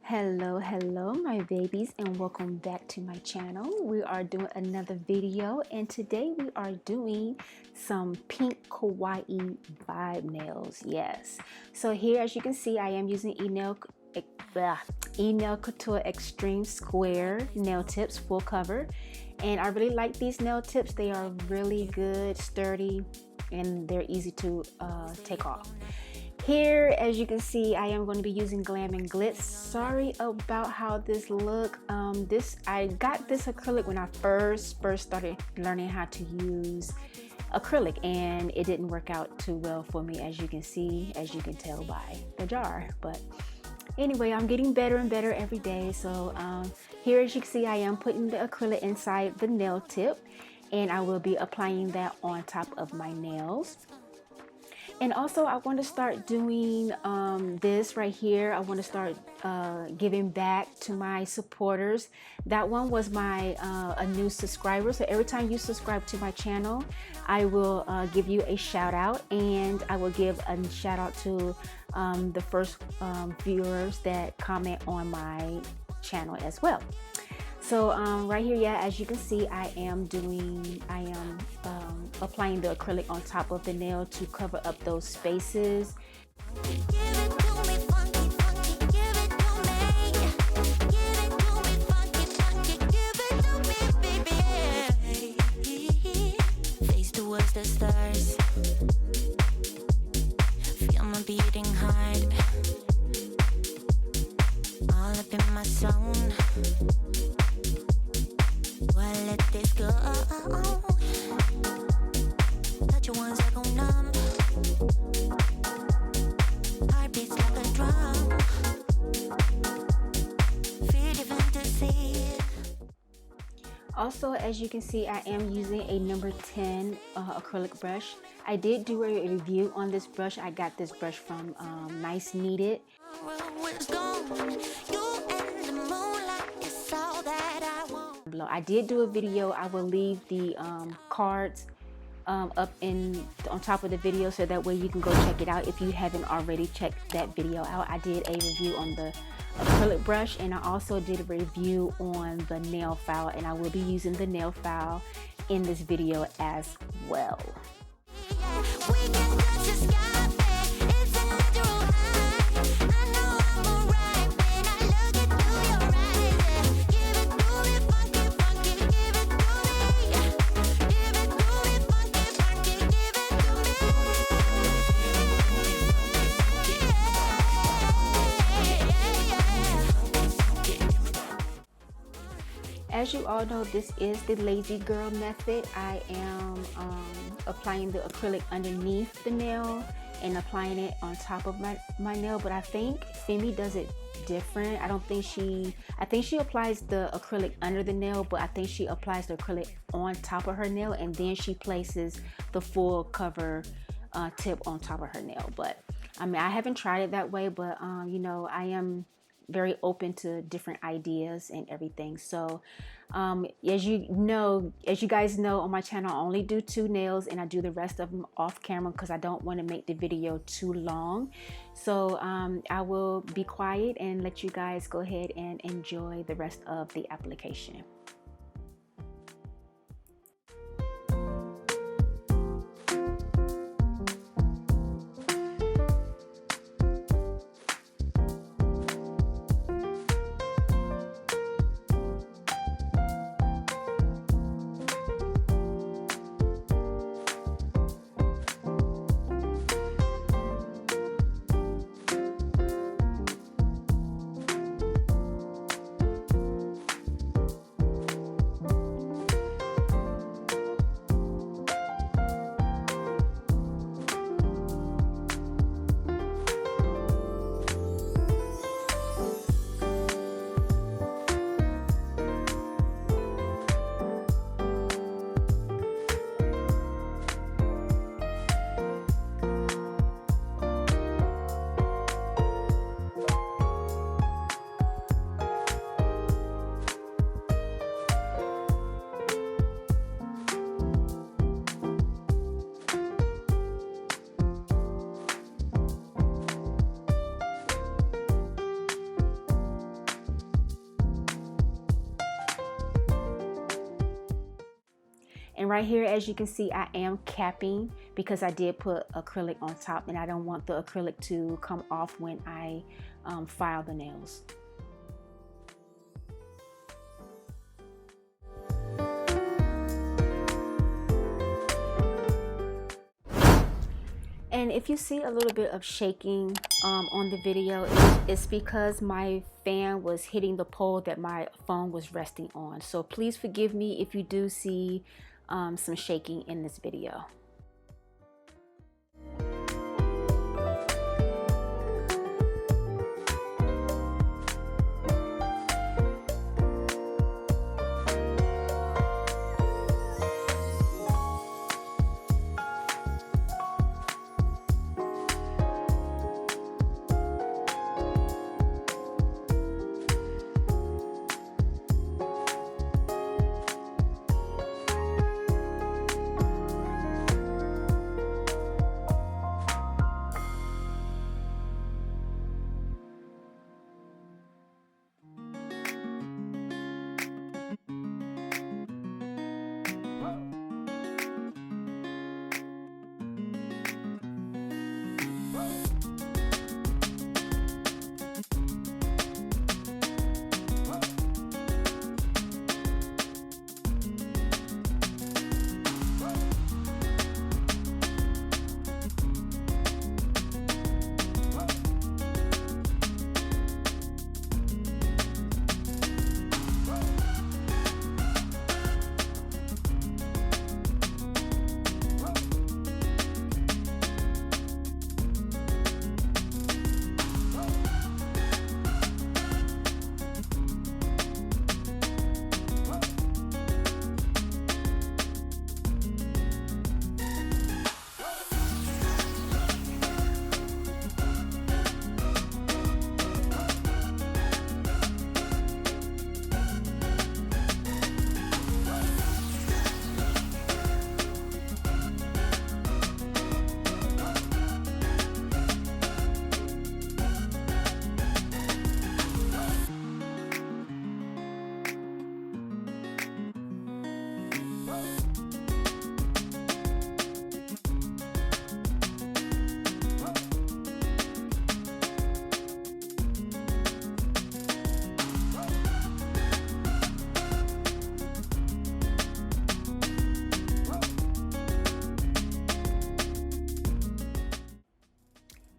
Hello my babies, and welcome back to my channel. We are doing another video, and today we are doing some Pink Kawaii Vibe nails. Yes, so here as you can see, I am using Nail Couture Extreme Square nail tips, full cover, and I really like these nail tips. They are really good, sturdy, and they're easy to take off. Here, as you can see, I am going to be using Glam and Glitz. Sorry about how this look. I got this acrylic when I first started learning how to use acrylic, and it didn't work out too well for me, as you can see, as you can tell by the jar. But anyway, I'm getting better and better every day. So here, as you can see, I am putting the acrylic inside the nail tip, and I will be applying that on top of my nails. And also, I want to start doing this right here. I want to start giving back to my supporters. That one was my a new subscriber. So every time you subscribe to my channel, I will give you a shout out, and I will give a shout out to the first viewers that comment on my channel as well. So right here, yeah, as you can see, I am applying the acrylic on top of the nail to cover up those spaces. Face towards the stars. Feel my beating heart. All up in my zone. Why let this go? Touch your ones I go numb. Heartbeats like a drum. Feel the fantasy. Also, as you can see, I am using a number 10 acrylic brush. I did do a review on this brush. I got this brush from NiceNeeded. I did do a video. I will leave the cards up on top of the video, so that way you can go check it out if you haven't already checked that video out. I did a review on the acrylic brush, and I also did a review on the nail file, and I will be using the nail file in this video as well. As you all know, this is the lazy girl method. I am applying the acrylic underneath the nail and applying it on top of my nail, but I think Femi does it different. I think she applies the acrylic under the nail, but I think she applies the acrylic on top of her nail, and then she places the full cover tip on top of her nail. But I mean, I haven't tried it that way, but you know, I am very open to different ideas and everything. So as you guys know, on my channel I only do 2 nails, and I do the rest of them off camera because I don't want to make the video too long. So I will be quiet and let you guys go ahead and enjoy the rest of the application. And right here, as you can see, I am capping because I did put acrylic on top and I don't want the acrylic to come off when I file the nails. And if you see a little bit of shaking on the video, it's because my fan was hitting the pole that my phone was resting on. So please forgive me if you do see some shaking in this video.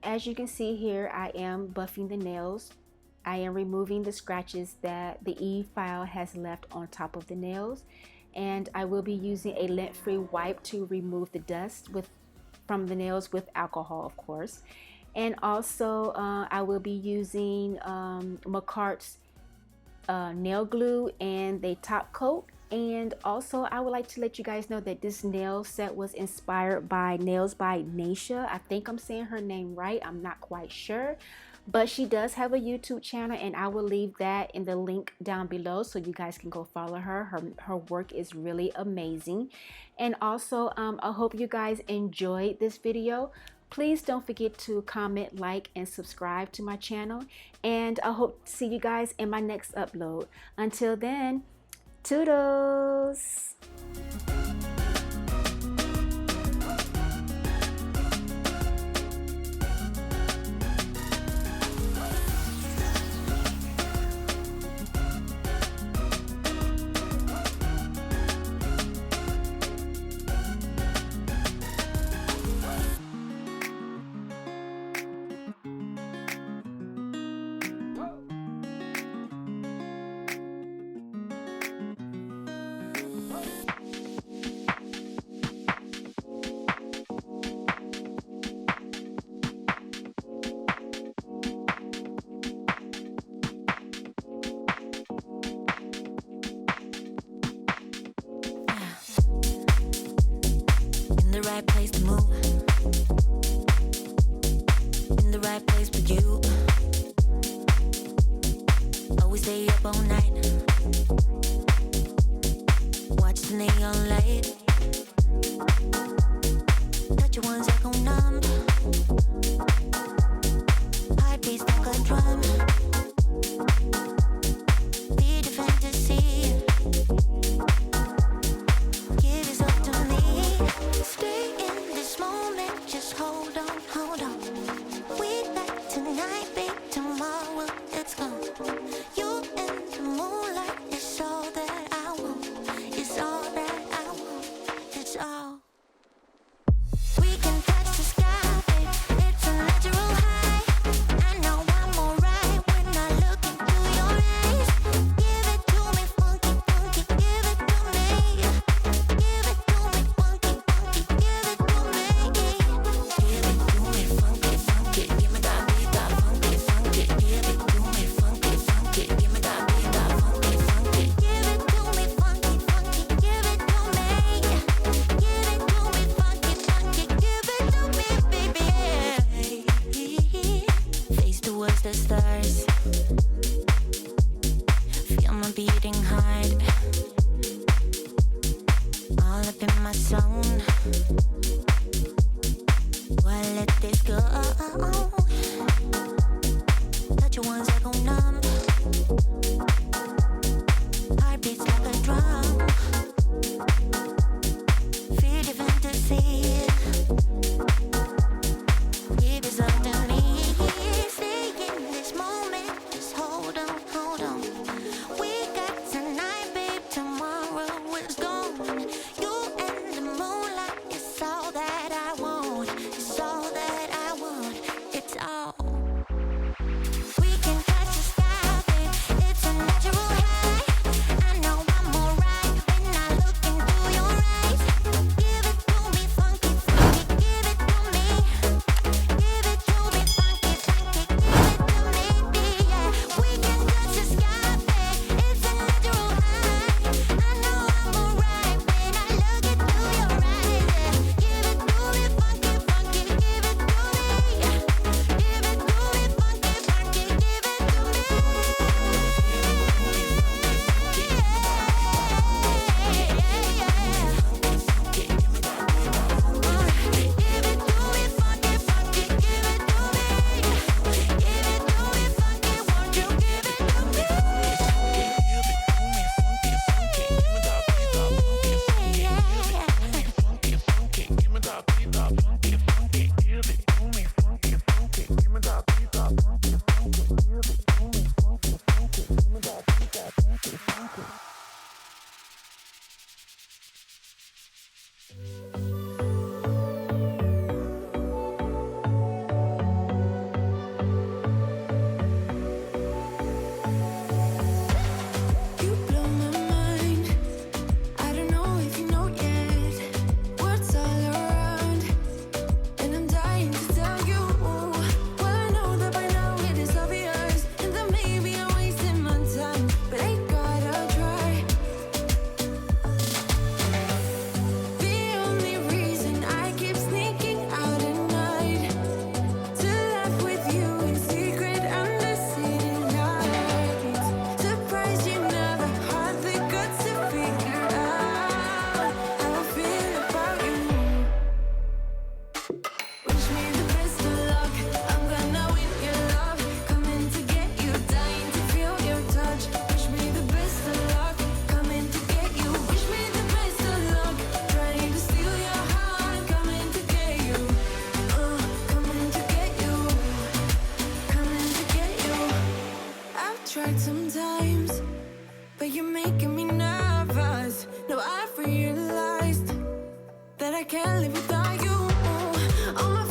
As you can see here, I am buffing the nails. I am removing the scratches that the e-file has left on top of the nails, and I will be using a lint-free wipe to remove the dust from the nails with alcohol, of course. And also I will be using Makartt's nail glue and the top coat. And also I would like to let you guys know that this nail set was inspired by Nails by Naisha. I think I'm saying her name right, I'm not quite sure, but she does have a YouTube channel, and I will leave that in the link down below so you guys can go follow her. Her work is really amazing. And also I hope you guys enjoyed this video. Please don't forget to comment, like, and subscribe to my channel, and I hope to see you guys in my next upload. Until then, toodles! In the right place to move, in the right place for you. Always stay up all night, watch the neon light. Touch your ones that go numb, heartbeats like a drum. Be the fantasy, give yourself just hold on, hold on. We got tonight, babe, tomorrow it's gone. You and the moonlight is all that I want. It's all that I want. It's all. We can touch the sky, babe. It's a natural high. I know I'm alright when I look into your eyes. Give it to me, funky, funky. Give it to me. Give it to me, funky, funky. Give it to me. Give it to me, funky, funky. Give me that beat, that funky, funky. Give it to me, funky, funky. Give me that beat, that funky, funky. Give it to me, funky, funky. Give it to me. Give it to me, funky, funky. Give it to me, baby. Face towards the stars. Feel my beating heart. All up in my zone. Why let this go? Touch you once, I go numb. Heartbeats like a drum. Feel your fantasy. Give yourself to me. Stay in this moment. Just hold on, hold on. We got tonight, babe. Tomorrow is gone. You and the moonlight is all that I want. It's all that I want. It's all. We can touch the sky, babe. It's a natural high. I know I'm alright when I look into your eyes. Give it to me, funky, funky. Give it to me. Give it to me, funky, funky. Give it to me, yeah. We can touch the sky, babe. It's a natural high. I know I'm alright when I look into your eyes. Give it to me, funky, funky. Give it to me. Give it to me, funky, funky. Give it to me. You blow my mind. I don't know if you know yet what's all around, and I'm dying to tell you. Well, I know that by now it is obvious, and that maybe I'm wasting my time, but I gotta try. The only reason I keep sneaking out at night to laugh with you in secret under city lights. Surprised you never had the guts to figure out how I feel about you. Wish me the best of luck. I'm gonna win your love. Coming to get you, dying to feel your touch. Wish me the best of luck. Coming to get you. Wish me the best of luck. Trying to steal your heart. Coming to get you. Coming to get you. Coming to get you. I've tried sometimes, but you're making me nervous. No, I've realized that I can't live without you. All my